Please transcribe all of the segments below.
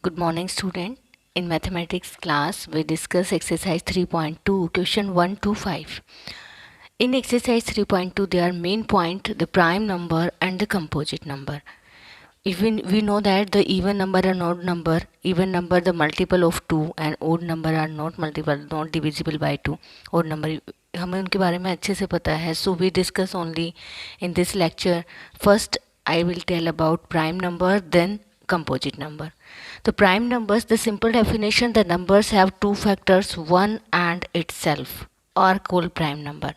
Good morning, student. In mathematics class, we discuss exercise 3.2, question 1 to 5. In exercise 3.2, there are main point, the prime number and the composite number. Even we know that the even number and odd number, even number the multiple of 2 and odd number are not multiple, not divisible by 2. odd number हमें उनके बारे में अच्छे से पता है. So we discuss only in this lecture. First, I will tell about prime number, then composite number. The prime numbers, the simple definition, the numbers have two factors, one and itself, are called prime number.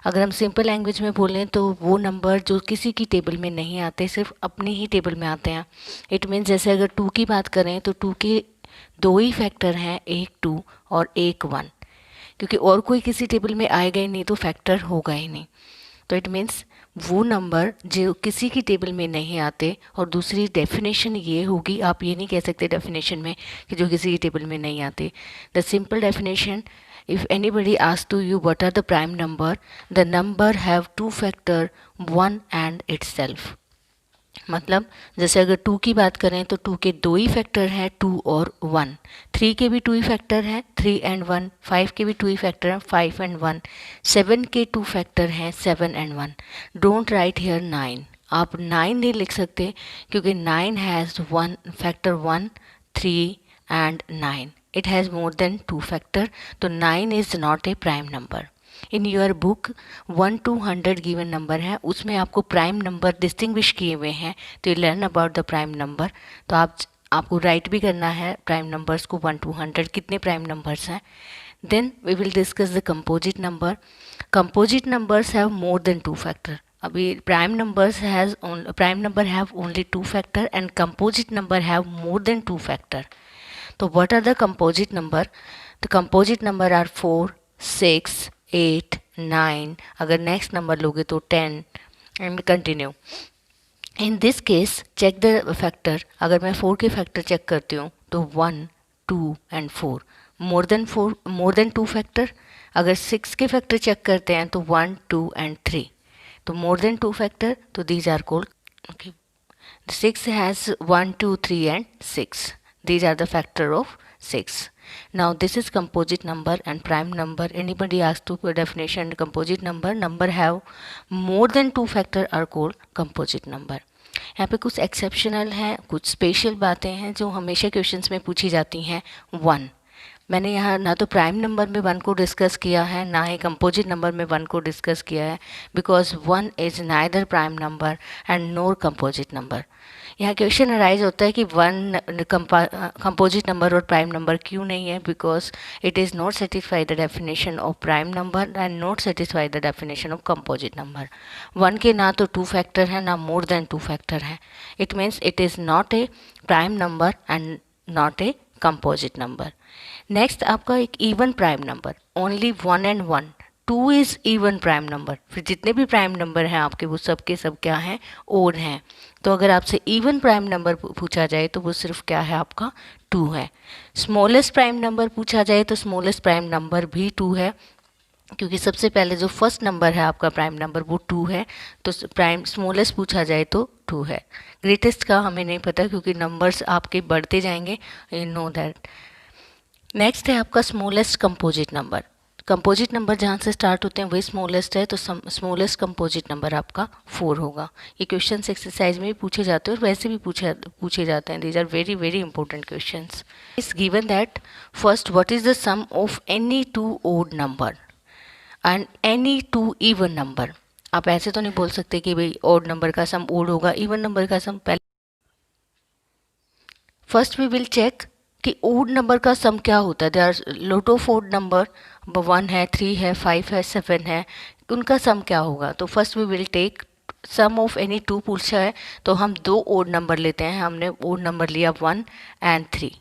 अगर हम simple language में बोलें तो वो number जो किसी की table में नहीं आते, सिर्फ अपनी ही टेबल में आते हैं. इट मीन्स जैसे अगर 2 की बात करें तो 2 के दो ही फैक्टर हैं, एक 2 और एक 1, क्योंकि और कोई किसी टेबल में आएगा ही नहीं तो फैक्टर होगा ही नहीं. तो इट मीन्स वो नंबर जो किसी की टेबल में नहीं आते. और दूसरी डेफिनेशन ये होगी, आप ये नहीं कह सकते डेफिनेशन में कि जो किसी की टेबल में नहीं आते. The simple definition, if anybody asks to you what are the prime number, the number have two factor, one and itself. मतलब जैसे अगर 2 की बात करें तो 2 के दो ही फैक्टर हैं, 2 और 1. 3 के भी 2 ही फैक्टर हैं, 3 एंड 1. 5 के भी 2 ही फैक्टर हैं, 5 एंड 1. 7 के 2 फैक्टर हैं, 7 एंड 1. Don't write here 9. आप 9 नहीं लिख सकते क्योंकि 9 has one factor 1, 3 and 9. It has more than 2 factor, तो 9 is not a prime number. In your book 1 to 100 given number है, उसमें आपको प्राइम नंबर डिस्टिंग्विश किए हुए हैं. तो you learn about the prime number. तो आपको राइट भी करना है प्राइम नंबर्स को 1 to 100 कितने प्राइम नंबर्स हैं. Then we will discuss the composite number. Composite numbers have more than 2 factor. अभी prime number have only 2 factor and composite number have more than 2 factor. तो what are the composite number? The composite number are 4, 6, 8, 9. अगर next number लोगे तो 10 and continue. In this case check the factor. अगर मैं 4 के factor check करती हूँ तो 1, 2 एंड 4. More than 2 factor. अगर 6 के फैक्टर चेक करते हैं तो 1, 2 एंड 3. तो मोर देन 2 फैक्टर, तो these are called. Okay, 6 has 1, 2, 3 and 6. These are the factor of 6. Now this is composite number and prime number. Anybody asks to put definition composite number, number have more than 2 factor are called composite number. यहाँ पे कुछ exceptional हैं, कुछ special बातें हैं जो हमेशा questions में पूछी जाती हैं. 1, मैंने यहाँ ना तो प्राइम नंबर में 1 को डिस्कस किया है, ना ही कंपोजिट नंबर में 1 को डिस्कस किया है, because 1 is neither prime number and NOR composite number. यहाँ क्वेश्चन अराइज होता है कि 1 कंपोजिट नंबर और प्राइम नंबर क्यों नहीं है, because it is not satisfy the definition of prime number and not satisfy the definition of composite number. 1 के ना तो 2 फैक्टर हैं, ना मोर देन 2 फैक्टर हैं. It means it is not a prime number and not a composite number. Next आपका एक even prime number, only 1 and 1. 2 is even prime number. फिर जितने भी प्राइम नंबर हैं आपके, वो सब के सब क्या हैं, ओड हैं. तो अगर आपसे इवन प्राइम नंबर पूछा जाए तो वो सिर्फ क्या है, आपका 2 है. स्मॉलेस्ट प्राइम नंबर पूछा जाए तो स्मॉलेस्ट प्राइम नंबर भी 2 है, क्योंकि सबसे पहले जो फर्स्ट नंबर है आपका प्राइम नंबर वो 2 है. तो प्राइम स्मॉलेस्ट पूछा जाए तो 2 है. ग्रेटेस्ट का हमें नहीं पता क्योंकि नंबर्स आपके बढ़ते जाएंगे, यू नो दैट. नेक्स्ट है आपका smallest composite number. Composite number जहाँ से स्टार्ट होते हैं वही स्मॉलेस्ट है, तो स्मॉलेस्ट कंपोजिट नंबर आपका 4 होगा. ये क्वेश्चन एक्सरसाइज में भी पूछे जाते हैं और वैसे भी पूछे जाते हैं. These are very very important questions. Is given that first what is the sum of any 2 odd number and any 2 even number. आप ऐसे तो नहीं बोल सकते कि भाई ओड नंबर का सम ओड होगा, इवन नंबर का सम पहले. फर्स्ट वी विल चेक कि ओड नंबर का सम क्या होता है. They are lot of odd number, 1 है, 3 है, 5 है, 7 है, उनका सम क्या होगा. तो first we will take sum of any 2 पूछा है तो हम 2 ओड नंबर लेते हैं. हमने ओड नंबर लिया 1 एंड 3.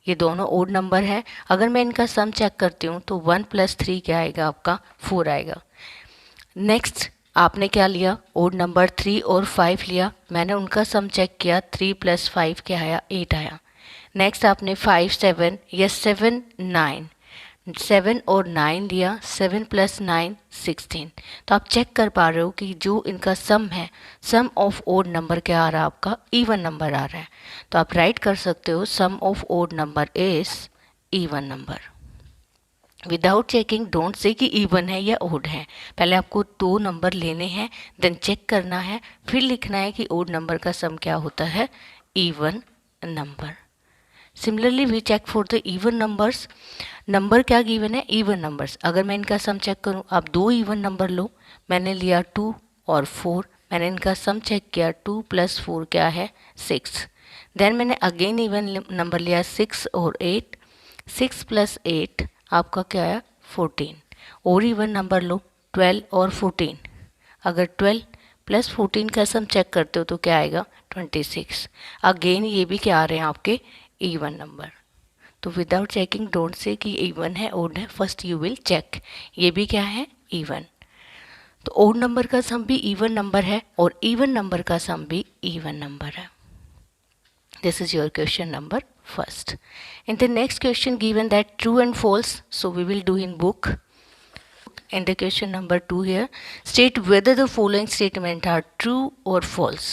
ये दोनों ओड नंबर है. अगर मैं इनका सम चेक करती हूँ तो 1 + 3 क्या आएगा, आपका 4 आएगा. नेक्स्ट आपने क्या लिया, ओड नंबर 3 और 5 लिया. मैंने उनका सम चेक किया, 3 + 5 क्या आया, 8 आया. नेक्स्ट आपने 5, 7, या 7, 9. 7 और 9 लिया, 7 + 9 16। तो आप चेक कर पा रहे हो कि जो इनका सम है, सम ऑफ ओड नंबर क्या आ रहा है आपका, इवन नंबर आ रहा है। तो आप राइट कर सकते हो sum of odd number is even number. Without checking don't say कि इवन है या ओड है। पहले आपको दो नंबर लेने हैं, देन चेक करना है, फिर लिखना है कि ओड नंबर का सम क्या होता है, even number. Similarly we check for the even numbers. Number क्या गिवन है, इवन नंबर्स। अगर मैं इनका सम चेक करूं, आप दो इवन नंबर लो, मैंने लिया 2 और 4, मैंने इनका सम चेक किया, 2 + 4 क्या है, 6। देन मैंने अगेन इवन नंबर लिया 6 और 8, 6 + 8 आपका क्या है, 14। और इवन नंबर लो 12 और 14, अगर 12 + 14 का सम चेक करते हो तो क्या आएगा, 26। अगेन ये भी क्या आ रहे हैं आपके, इवन नंबर। तो विदाउट चेकिंग डोंट से कि इवन है ओड है, फर्स्ट यू विल चेक ये भी क्या है, इवन। तो ओड नंबर का सम भी इवन नंबर है और इवन नंबर का सम भी इवन नंबर है। This is your question number first. In the next question given that true and false, so we will do in book. In the question number 2 here, state whether the following statement are true or false.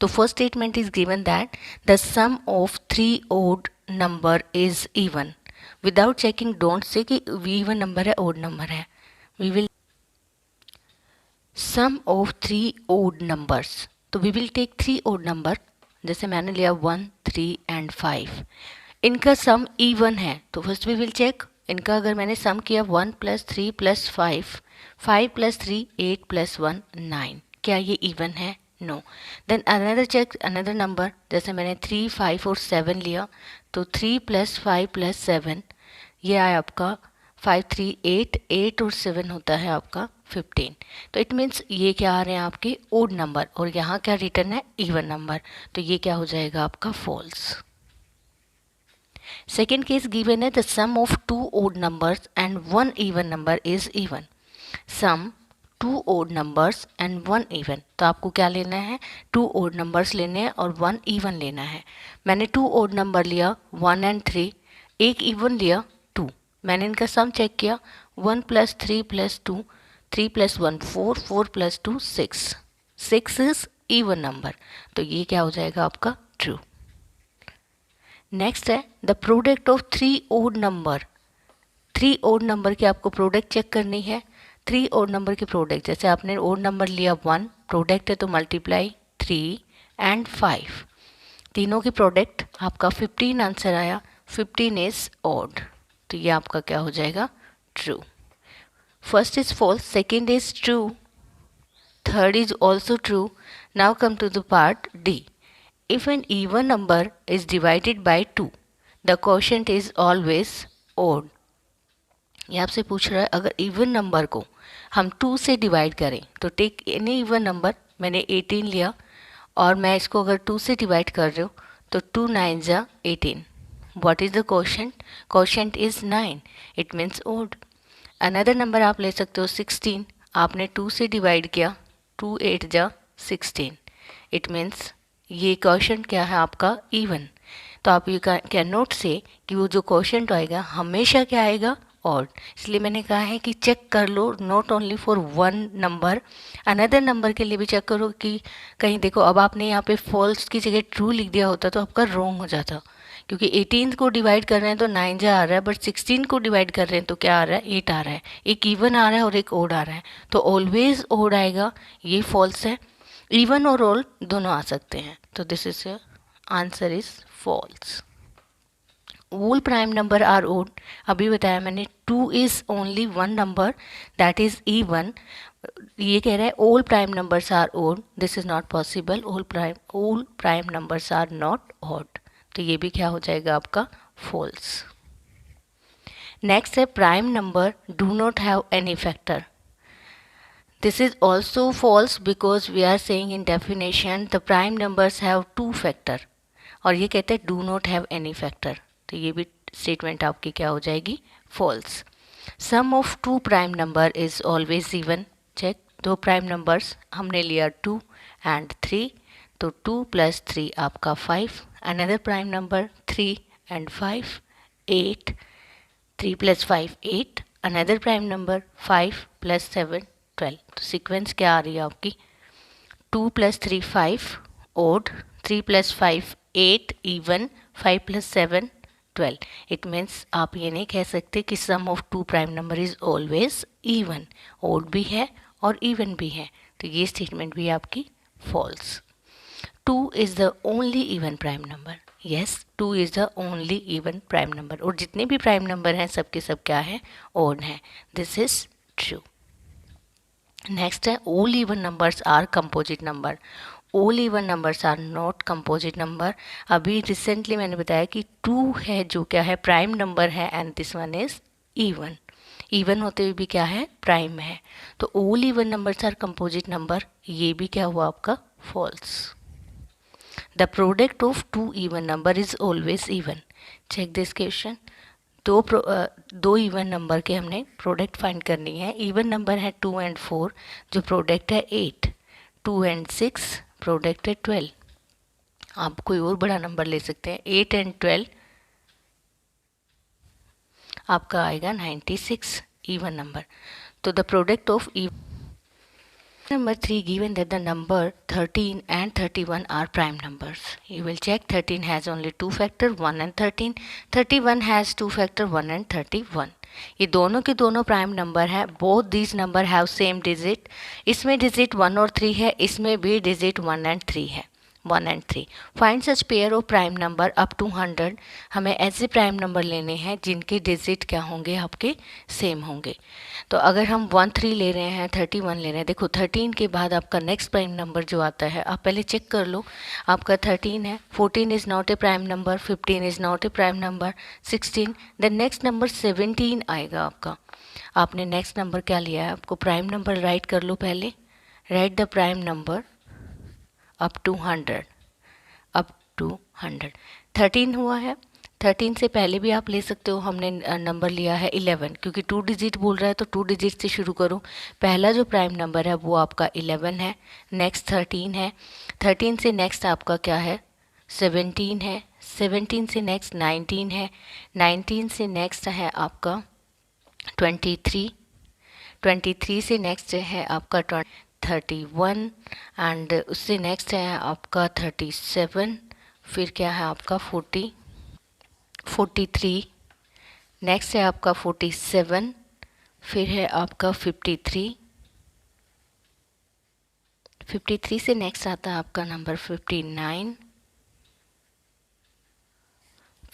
The first statement is given that the sum of three odd number is even. Without checking don't say कि even number है, odd number है. We will sum of three odd numbers. तो we will take three odd number. जैसे मैंने लिया 1, 3 and 5. इनका सम even है, तो फर्स्ट वी विल चेक। इनका अगर मैंने सम किया 1 + 3 + 5, 5 + 3 8 + 1 9, क्या ये इवन है, no. Then another check another number, जैसे मैंने 3, 5 और 7 लिया, तो 3 + 5 + 7 ये आया आपका 5, 3 8, 8 और 7 होता है आपका 15। तो इट मीन्स ये क्या आ रहे हैं आपके ओड नंबर, और यहाँ क्या रिटर्न है, इवन नंबर। तो ये क्या हो जाएगा आपका फॉल्स। Second case given है the sum of two odd numbers and one even number is even. Sum two odd numbers and one even. तो आपको क्या लेना है, two odd numbers लेने हैं और one even लेना है। मैंने two odd number लिया 1 and 3, एक even लिया 2। मैंने इनका सम चेक किया 1 + 3 + 2, 3 + 1 4, 4 + 2 6, 6 इज even नंबर। तो ये क्या हो जाएगा आपका ट्रू। नेक्स्ट है the product of three odd number. Three odd number की आपको प्रोडक्ट चेक करनी है। थ्री ओड नंबर की प्रोडक्ट, जैसे आपने ओड नंबर लिया 1, प्रोडक्ट है तो मल्टीप्लाई 3 and 5, तीनों की प्रोडक्ट आपका 15 आंसर आया। 15 इज ओड, तो ये आपका क्या हो जाएगा, true. First is false, second is true, third is also true. Now come to the part D. If an even number is divided by 2, the quotient is always odd. ये आपसे पूछ रहा है अगर इवन नंबर को हम 2 से divide करें, तो टेक एनी इवन नंबर, मैंने 18 लिया और मैं इसको अगर 2 से डिवाइड कर रही हूँ, तो 2 9 जा 18। What is the quotient, quotient is 9, it means odd. Another number आप ले सकते हो 16, आपने 2 से डिवाइड किया, 2 8 जा 16, इट मीन्स ये क्वोशंट क्या है आपका, इवन। तो आप यू कैन नोट से कि वो जो क्वोशंट आएगा हमेशा क्या आएगा, ऑड। इसलिए मैंने कहा है कि चेक कर लो, not only for one number, another number के लिए भी चेक करो कि कहीं देखो। अब आपने यहाँ पे फॉल्स की जगह ट्रू लिख दिया होता तो आपका रॉन्ग हो जाता, क्योंकि 18 को डिवाइड कर रहे हैं तो 9 जा आ रहा है, बट 16 को डिवाइड कर रहे हैं तो क्या आ रहा है, 8 आ रहा है। एक इवन आ रहा है और एक ओड आ रहा है, तो ऑलवेज ओड आएगा, ये फॉल्स है। इवन और ऑल दोनों आ सकते हैं, तो this is answer is false. All prime number are odd, अभी बताया मैंने 2 is only one number that is even. ये कह रहा है all prime numbers are odd, this is not possible. All prime numbers are not odd, तो ये भी क्या हो जाएगा आपका फॉल्स। नेक्स्ट है prime number do not have any factor. This is also false because we are saying in definition the prime numbers have two factor, और ये कहते हैं do not have any factor, तो ये भी स्टेटमेंट आपकी क्या हो जाएगी, false. Sum of two prime number is always even. Check, दो प्राइम नंबर्स हमने लिया 2 and 3, तो 2 + 3 आपका 5, another prime number 3 and 5 8, 3 plus 5 8, another prime number 5 plus 7 12। तो सीक्वेंस क्या आ रही है आपकी 2 plus 3 5 odd, 3 plus 5 8 even, 5 plus 7 12। It means आप ये नहीं कह सकते कि sum of two prime number is always even, odd भी है और इवन भी है, तो ये स्टेटमेंट भी आपकी false. 2 is the only even prime number, yes 2 is the only even prime number, और जितने भी प्राइम नंबर हैं सबके सब क्या है ओड हैं, दिस इज ट्रू। नेक्स्ट है all even numbers are composite number, all even numbers are not composite number. अभी रिसेंटली मैंने बताया कि 2 है जो क्या है प्राइम नंबर है and this one is even, even होते हुए भी क्या है प्राइम है, तो all even numbers are composite number, ये भी क्या हुआ आपका false. The product of two even number is always even, check this question. दो इवन नंबर के हमने प्रोडक्ट फाइंड करनी है, इवन नंबर है 2 and 4, जो प्रोडक्ट है 8, 2 and 6 प्रोडक्ट है 12। आप कोई और बड़ा नंबर ले सकते हैं, 8 and 12 आपका आएगा 96 इवन नंबर। तो the product of Number 3, given that the number 13 and 31 are prime numbers, you will check 13 has only 2 factor 1 and 13, 31 has 2 factor 1 and 31। ये दोनों के दोनों प्राइम नंबर है, both these number have same digit, इसमें digit 1 और 3 है, इसमें भी डिजिट 1 and 3 है, 1 and 3। Find such pair of prime number up to 100, हमें ऐसे प्राइम नंबर लेने हैं जिनके डिजिट क्या होंगे आपके सेम होंगे। तो अगर हम 1 3 ले रहे हैं, 31 ले रहे हैं, देखो 13 के बाद आपका नेक्स्ट प्राइम नंबर जो आता है आप पहले चेक कर लो, आपका 13 है, 14 is not a prime number, 15 is not a prime number, 16, then next number 17 आएगा आपका। आपने नेक्स्ट नंबर क्या लिया है, आपको प्राइम नंबर राइट कर लो पहले, write the prime number up to 100, up to 100। 13 हुआ है, 13 से पहले भी आप ले सकते हो, हमने नंबर लिया है 11, क्योंकि 2 डिजिट बोल रहा है तो 2 डिजिट से शुरू करो। पहला जो प्राइम नंबर है वो आपका 11 है, नेक्स्ट 13 है, 13 से नेक्स्ट आपका क्या है 17 है, 17 से नेक्स्ट 19 है, 19 से नेक्स्ट है आपका 23, 23 से नेक्स्ट है आपका 31 एंड उससे नेक्स्ट है आपका 37, फिर क्या है आपका 43, नेक्स्ट है आपका 47, फिर है आपका 53, 53 से नेक्स्ट आता है आपका नंबर 59,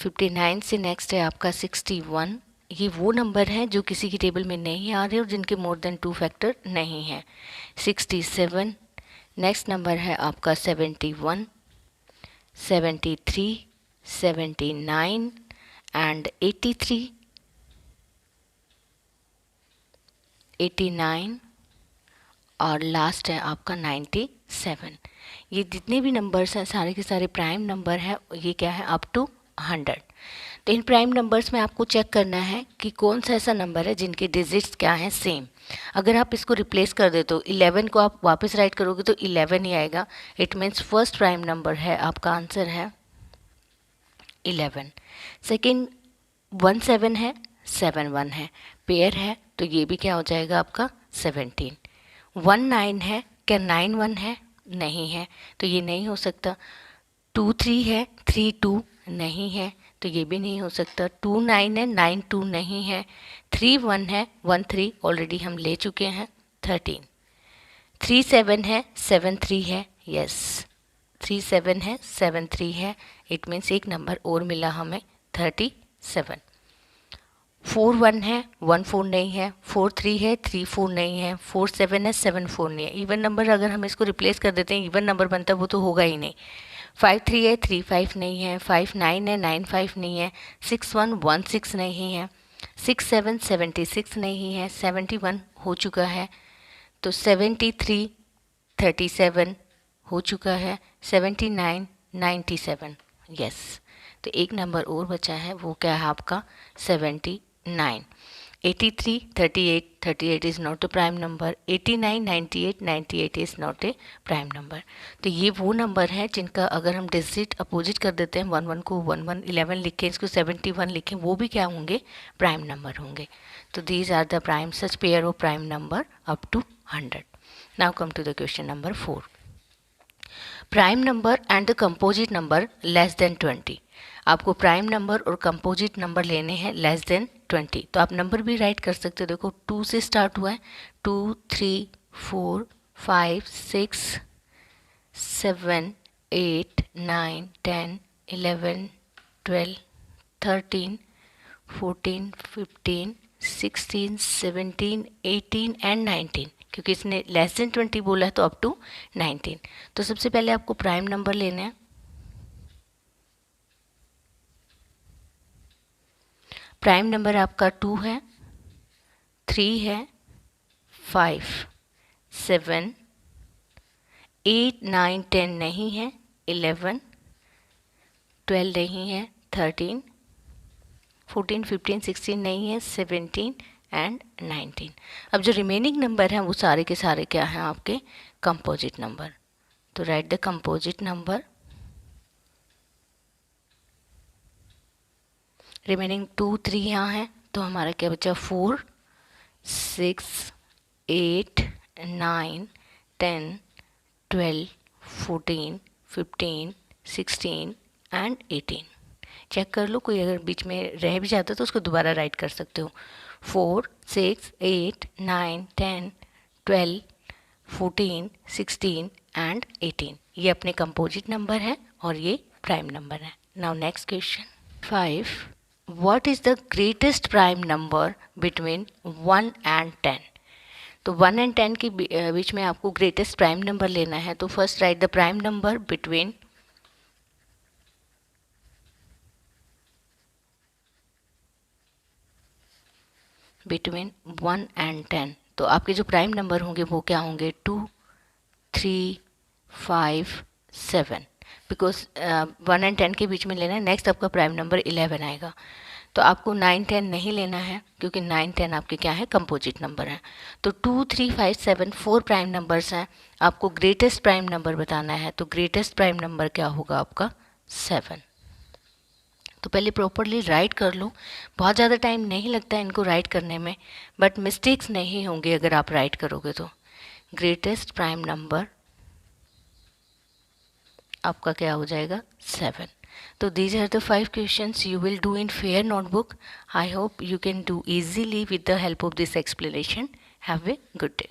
59 से नेक्स्ट है आपका 61। ये वो नंबर हैं जो किसी की टेबल में नहीं आ रहे और जिनके मोर देन 2 फैक्टर नहीं है। 67, नेक्स्ट नंबर है आपका 71, 73, 79 एंड 83, 89 और लास्ट है आपका 97। ये जितने भी नंबर्स हैं सारे के सारे प्राइम नंबर हैं, ये क्या है अप टू 100। तो इन प्राइम नंबर्स में आपको चेक करना है कि कौन सा ऐसा नंबर है जिनके डिजिट्स क्या हैं सेम। अगर आप इसको रिप्लेस कर दे तो 11 को आप वापस राइट करोगे तो 11 ही आएगा, it means first prime number है, आपका आंसर है 11। सेकेंड 17 है, 71 है, पेयर है तो ये भी क्या हो जाएगा आपका 17। 19 है, क्या 91 है, नहीं है तो ये नहीं हो सकता। 23 है, 32 नहीं है तो ये भी नहीं हो सकता। 29 है, 92 नहीं है। 31 है, 13 ऑलरेडी हम ले चुके हैं 13। 37 है, 73 है, यस 37 है, 73 है, इट मीन्स एक नंबर और मिला हमें 37। 41 है, 14 नहीं है, 43 है, 34 नहीं है, 47 है, 74 नहीं है। इवन नंबर अगर हम इसको रिप्लेस कर देते हैं इवन नंबर बनता वो तो होगा ही नहीं। 53 है, 35 नहीं है, 59 है, 95 नहीं है, 6116 नहीं है, 67 76 नहीं है, 71 हो चुका है, तो 73 37 हो चुका है, 79 97, यस। तो एक नंबर और बचा है वो क्या है आपका 79। 83, 38, 38 is not a prime number. 89, 98, 98 is not a prime number. तो ये वो नंबर है जिनका अगर हम डिजिट अपोजिट कर देते हैं, 11 को 11, 11 लिखें, इसको 71 लिखें, वो भी क्या होंगे, प्राइम नंबर होंगे. तो these are the prime, such pair of prime number up to 100. Now come to the question number 4. Prime number and the composite number less than 20. आपको प्राइम नंबर और कंपोजिट नंबर लेने हैं less than 20. तो आप number भी right कर सकते हो. देखो 2 से स्टार्ट हुआ है, 2, 3, 4, 5, 6, 7, 8, 9, 10, 11, 12, 13, 14, 15, 16, 17, 18 एंड 19. क्योंकि इसने लेस देन 20 बोला है तो अप टू 19. तो सबसे पहले आपको प्राइम नंबर लेना है. प्राइम नंबर आपका 2 है, 3 है, 5, 7, 8, 9, 10 नहीं है, 11, 12 नहीं है, 13, 14, 15, 16 नहीं है, 17 एंड 19. अब जो रिमेनिंग नंबर हैं वो सारे के सारे क्या हैं, आपके कंपोजिट नंबर. तो right the composite number. Remaining 2, 3 यहाँ है, तो हमारा क्या बचा, 4, 6, 8, 9, 10, 12, 14, 15, 16 एंड 18. चेक कर लो, कोई अगर बीच में रह भी जाता है तो उसको दोबारा राइट कर सकते हो. 4, 6, 8, 9, 10, 12, 14, 16 एंड 18. ये अपने कंपोजिट नंबर है और ये प्राइम नंबर है. Now next question 5. What is the greatest prime number between 1 and 10. तो 1 एंड 10 के बीच में आपको ग्रेटेस्ट प्राइम नंबर लेना है. तो first right the prime number between 1 and 10. तो आपके जो प्राइम नंबर होंगे वो क्या होंगे, 2, 3, 5, 7. बिकॉज 1 एंड 10 के बीच में लेना है. नेक्स्ट आपका प्राइम नंबर 11 आएगा. तो आपको 9, 10 नहीं लेना है क्योंकि 9, 10 आपके क्या है, कंपोजिट नंबर है. तो 2, 3, 5, 7 4 प्राइम नंबर्स हैं. आपको ग्रेटेस्ट प्राइम नंबर बताना है. तो ग्रेटेस्ट प्राइम नंबर क्या होगा आपका, 7. तो पहले प्रॉपरली राइट कर लो. बहुत ज़्यादा टाइम नहीं लगता है इनको राइट करने में, बट मिस्टेक्स नहीं होंगे अगर आप राइट करोगे तो. ग्रेटेस्ट प्राइम नंबर आपका क्या हो जाएगा, 7. तो these are the 5 questions you will do in fair notebook. I hope you can do easily with the help of this explanation. Have a good day.